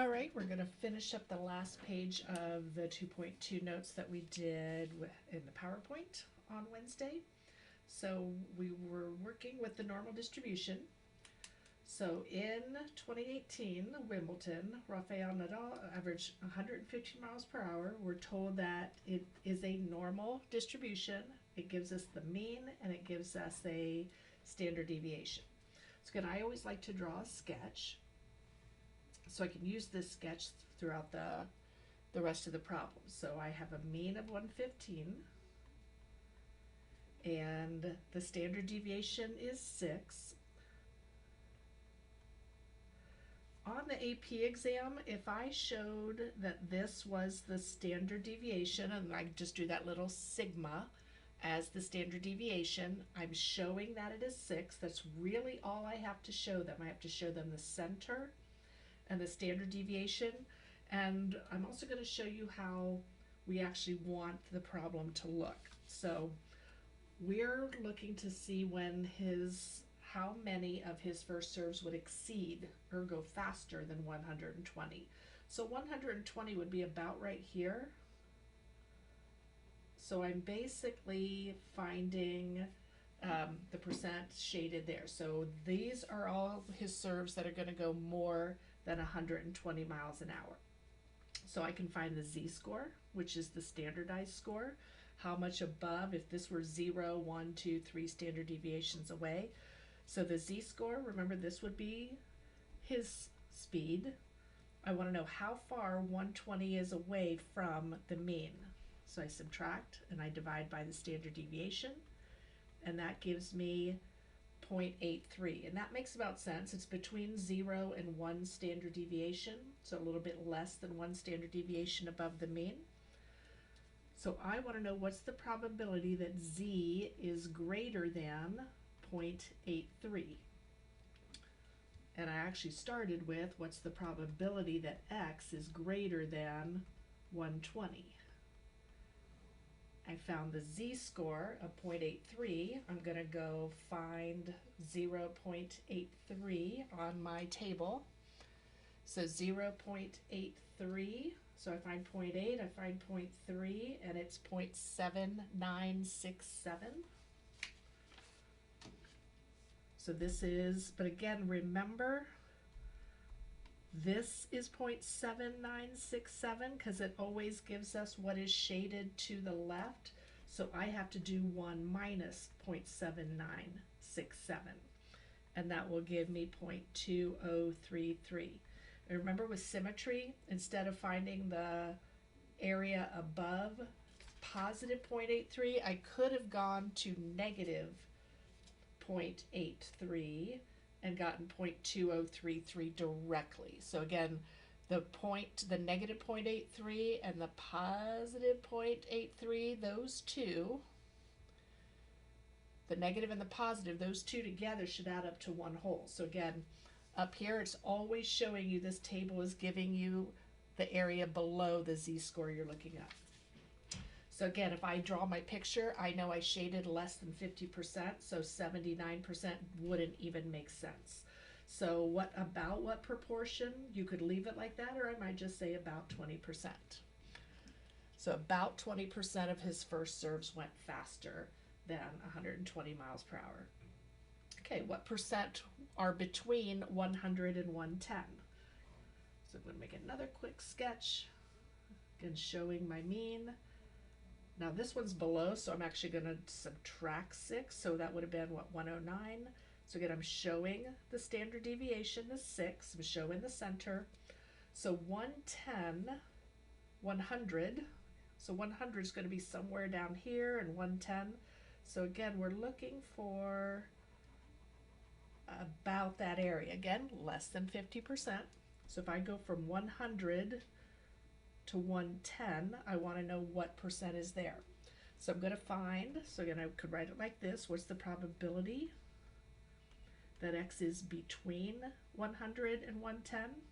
All right, we're going to finish up the last page of the 2.2 notes that we did in the PowerPoint on Wednesday. So we were working with the normal distribution. So in 2018, Wimbledon, Rafael Nadal averaged 115 miles per hour. We're told that it is a normal distribution. It gives us the mean and it gives us a standard deviation. So again, I always like to draw a sketch so I can use this sketch throughout the rest of the problem. So I have a mean of 115 and the standard deviation is 6. On the AP exam, if I showed that this was the standard deviation, and I just do that little sigma as the standard deviation, I'm showing that it is 6. That's really all I have to show them. I have to show them the center and the standard deviation, and I'm also going to show you how we actually want the problem to look. So we're looking to see how many of his first serves would exceed or go faster than 120. So 120 would be about right here. So I'm basically finding the percent shaded there. So these are all his serves that are going to go more than 120 miles an hour. So I can find the z-score, which is the standardized score. How much above, if this were 0, 1, 2, 3 standard deviations away. So the z-score, remember this would be his speed. I want to know how far 120 is away from the mean. So I subtract and I divide by the standard deviation, and that gives me 0.83, and that makes about sense. It's between 0 and 1 standard deviation, so a little bit less than 1 standard deviation above the mean. So I want to know what's the probability that z is greater than 0.83. And I actually started with what's the probability that x is greater than 120. I found the z-score of 0.83. I'm going to go find 0.83 on my table. So 0.83. So I find 0.8, I find 0.3, and it's 0.7967. So this is, but again, remember, this is 0.7967 because it always gives us what is shaded to the left. So I have to do 1 minus 0.7967, and that will give me 0.2033. And remember, with symmetry, instead of finding the area above positive 0.83, I could have gone to negative 0.83 and gotten 0.2033 directly. So again, the negative 0.83 and the positive 0.83, those two, the negative and the positive, those two together should add up to one whole. So again, up here, it's always showing you, this table is giving you the area below the z-score you're looking at. So again, if I draw my picture, I know I shaded less than 50%, so 79% wouldn't even make sense. So what proportion? You could leave it like that, or I might just say about 20%. So about 20% of his first serves went faster than 120 miles per hour. Okay, what percent are between 100 and 110? So I'm going to make another quick sketch, again showing my mean. Now this one's below, so I'm actually going to subtract 6, so that would have been, what, 109? So again, I'm showing the standard deviation is 6, I'm showing the center. So 110, 100, so 100 is going to be somewhere down here, and 110. So again, we're looking for about that area. Again, less than 50%. So if I go from 100 to 110, I want to know what percent is there. So I'm going to find, so again, I could write it like this: what's the probability that x is between 100 and 110?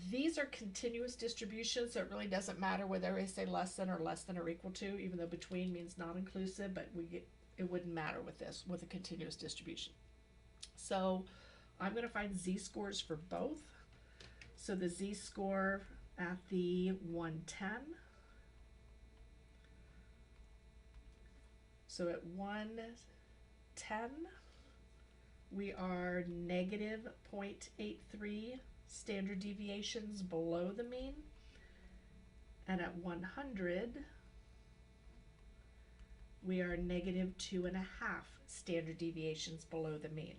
These are continuous distributions, so it really doesn't matter whether I say less than or equal to, even though between means non-inclusive, but it wouldn't matter with this, with a continuous distribution. So I'm going to find z-scores for both. So the z-score at the 110. So at 110, we are negative 0.83 standard deviations below the mean. And at 100, we are negative 2.5 standard deviations below the mean.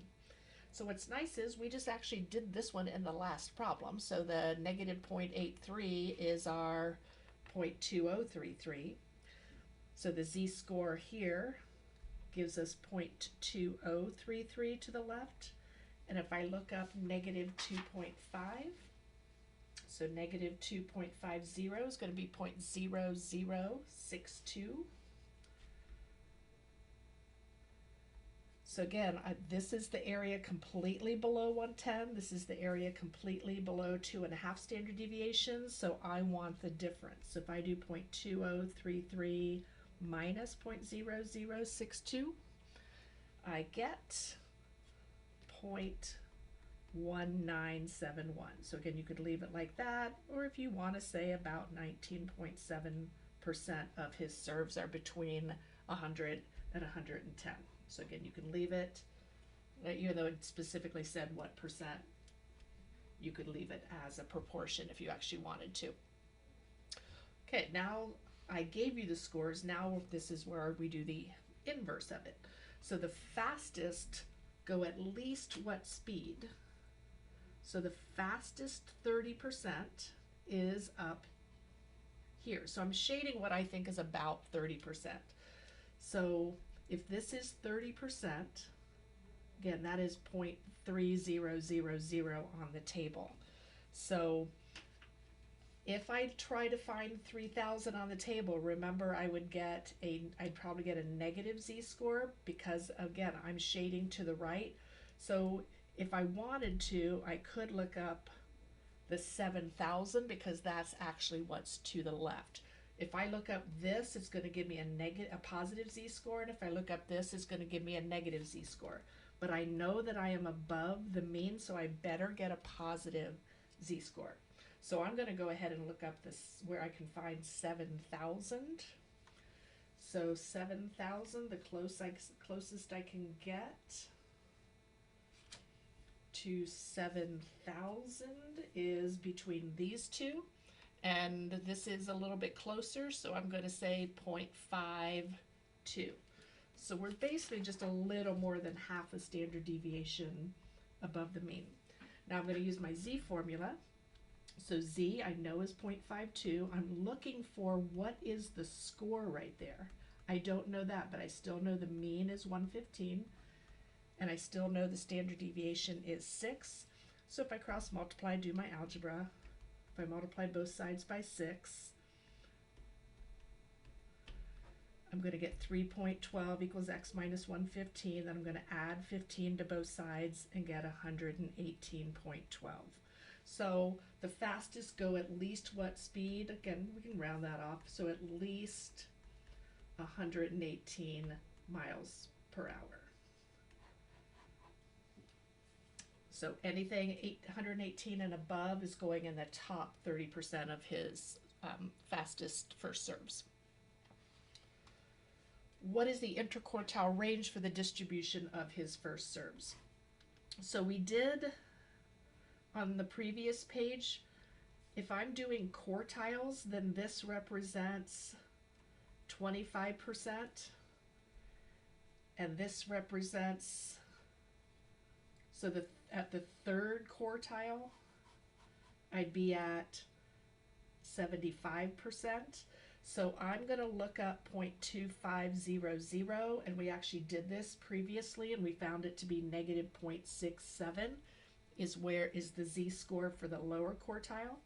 So what's nice is we just actually did this one in the last problem. So the negative 0.83 is our 0.2033. So the z-score here gives us 0.2033 to the left. And if I look up negative 2.5, so negative 2.50 is going to be 0.0062. So again, this is the area completely below 110. This is the area completely below 2.5 standard deviations. So I want the difference. So if I do 0.2033 minus 0.0062, I get 0.1971. So again, you could leave it like that, or if you want to say about 19.7% of his serves are between 100 and 110. So again, you can leave it, even though it specifically said what percent, you could leave it as a proportion if you actually wanted to. Okay, now I gave you the scores. Now this is where we do the inverse of it. So the fastest go at least what speed? So the fastest 30% is up here. So I'm shading what I think is about 30%. So if this is 30%, again, that is 0.3000 on the table. So if I try to find 3,000 on the table, remember I'd probably get a negative z-score because, again, I'm shading to the right. So if I wanted to, I could look up the 7,000 because that's actually what's to the left. If I look up this, it's going to give me a positive z-score, and if I look up this, it's going to give me a negative z-score. But I know that I am above the mean, so I better get a positive z-score. So I'm going to go ahead and look up this where I can find 7,000. So 7,000, the closest I can get to 7,000 is between these two. And this is a little bit closer, so I'm going to say 0.52. So we're basically just a little more than half a standard deviation above the mean. Now I'm going to use my z formula. So z I know is 0.52. I'm looking for what is the score right there. I don't know that, but I still know the mean is 115, and I still know the standard deviation is 6. So if I cross multiply, do my algebra, if I multiply both sides by 6, I'm going to get 3.12 equals x minus 115. Then I'm going to add 15 to both sides and get 118.12. So the fastest go at least what speed? Again, we can round that off. So at least 118 miles per hour. So anything 118 and above is going in the top 30% of his fastest first serves. What is the interquartile range for the distribution of his first serves? So we did on the previous page, if I'm doing quartiles, then this represents 25%, and this represents, so at the third quartile, I'd be at 75%. So I'm going to look up 0.2500, and we actually did this previously, and we found it to be negative 0.67 is the z-score for the lower quartile.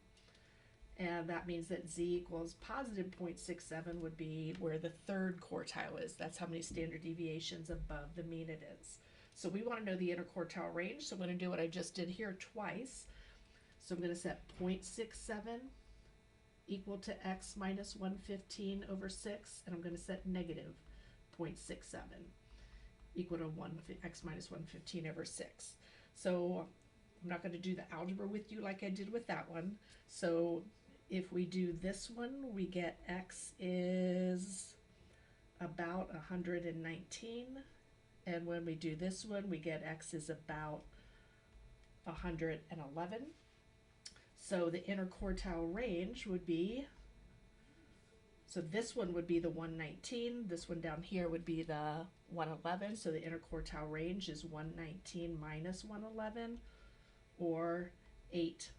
And that means that z equals positive 0.67 would be where the third quartile is. That's how many standard deviations above the mean it is. So we want to know the interquartile range, so I'm going to do what I just did here twice. So I'm going to set 0.67 equal to x minus 115 over 6, and I'm going to set negative 0.67 equal to x minus 115 over 6. So I'm not going to do the algebra with you like I did with that one. So if we do this one, we get x is about 119. And when we do this one, we get x is about 111. So the interquartile range would be, so this one would be the 119, this one down here would be the 111, so the interquartile range is 119 minus 111, or 8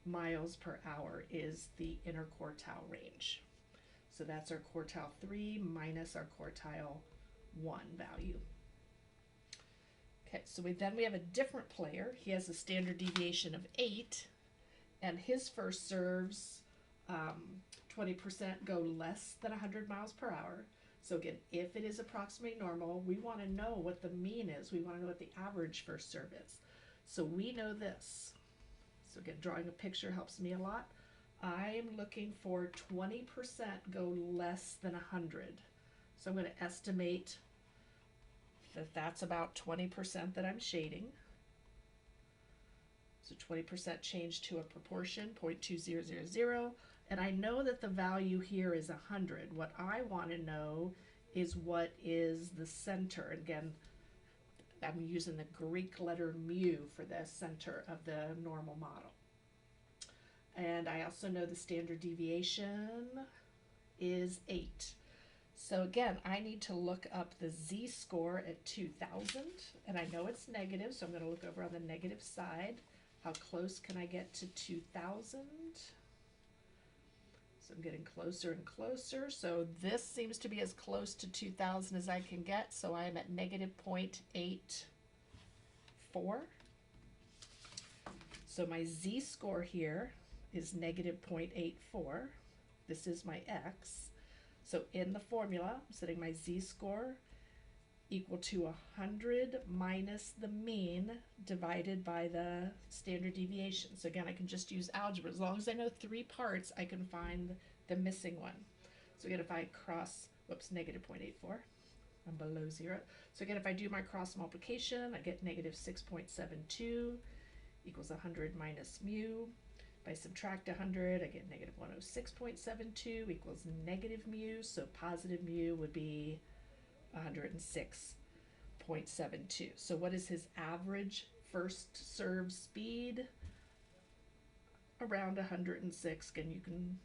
miles per hour is the interquartile range. So that's our quartile 3 minus our quartile 1 value. Okay, so we have a different player. He has a standard deviation of 8, and his first serves 20% go less than 100 miles per hour. So again, if it is approximately normal, we want to know what the mean is. We want to know what the average first serve is. So we know this. So again, drawing a picture helps me a lot. I'm looking for 20% go less than 100. So I'm going to estimate that that's about 20% that I'm shading. So 20% change to a proportion, 0.2000. And I know that the value here is 100. What I want to know is what is the center. Again, I'm using the Greek letter mu for the center of the normal model. And I also know the standard deviation is 8. So again, I need to look up the z-score at 2000, and I know it's negative, so I'm going to look over on the negative side. How close can I get to 2000? So I'm getting closer and closer. So this seems to be as close to 2000 as I can get, so I am at negative 0.84. So my z-score here is negative 0.84. This is my x. So in the formula, I'm setting my z-score equal to 100 minus the mean divided by the standard deviation. So again, I can just use algebra. As long as I know 3 parts, I can find the missing one. So again, if I cross, whoops, negative 0.84, I'm below 0. So again, if I do my cross multiplication, I get negative 6.72 equals 100 minus mu. If I subtract 100, I get negative 106.72 equals negative mu, so positive mu would be 106.72. So what is his average first serve speed? Around 106, and you can,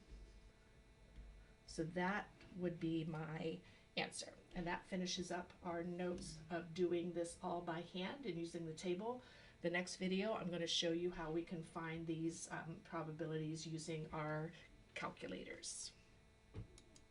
so that would be my answer. And that finishes up our notes of doing this all by hand and using the table. The next video, I'm going to show you how we can find these probabilities using our calculators.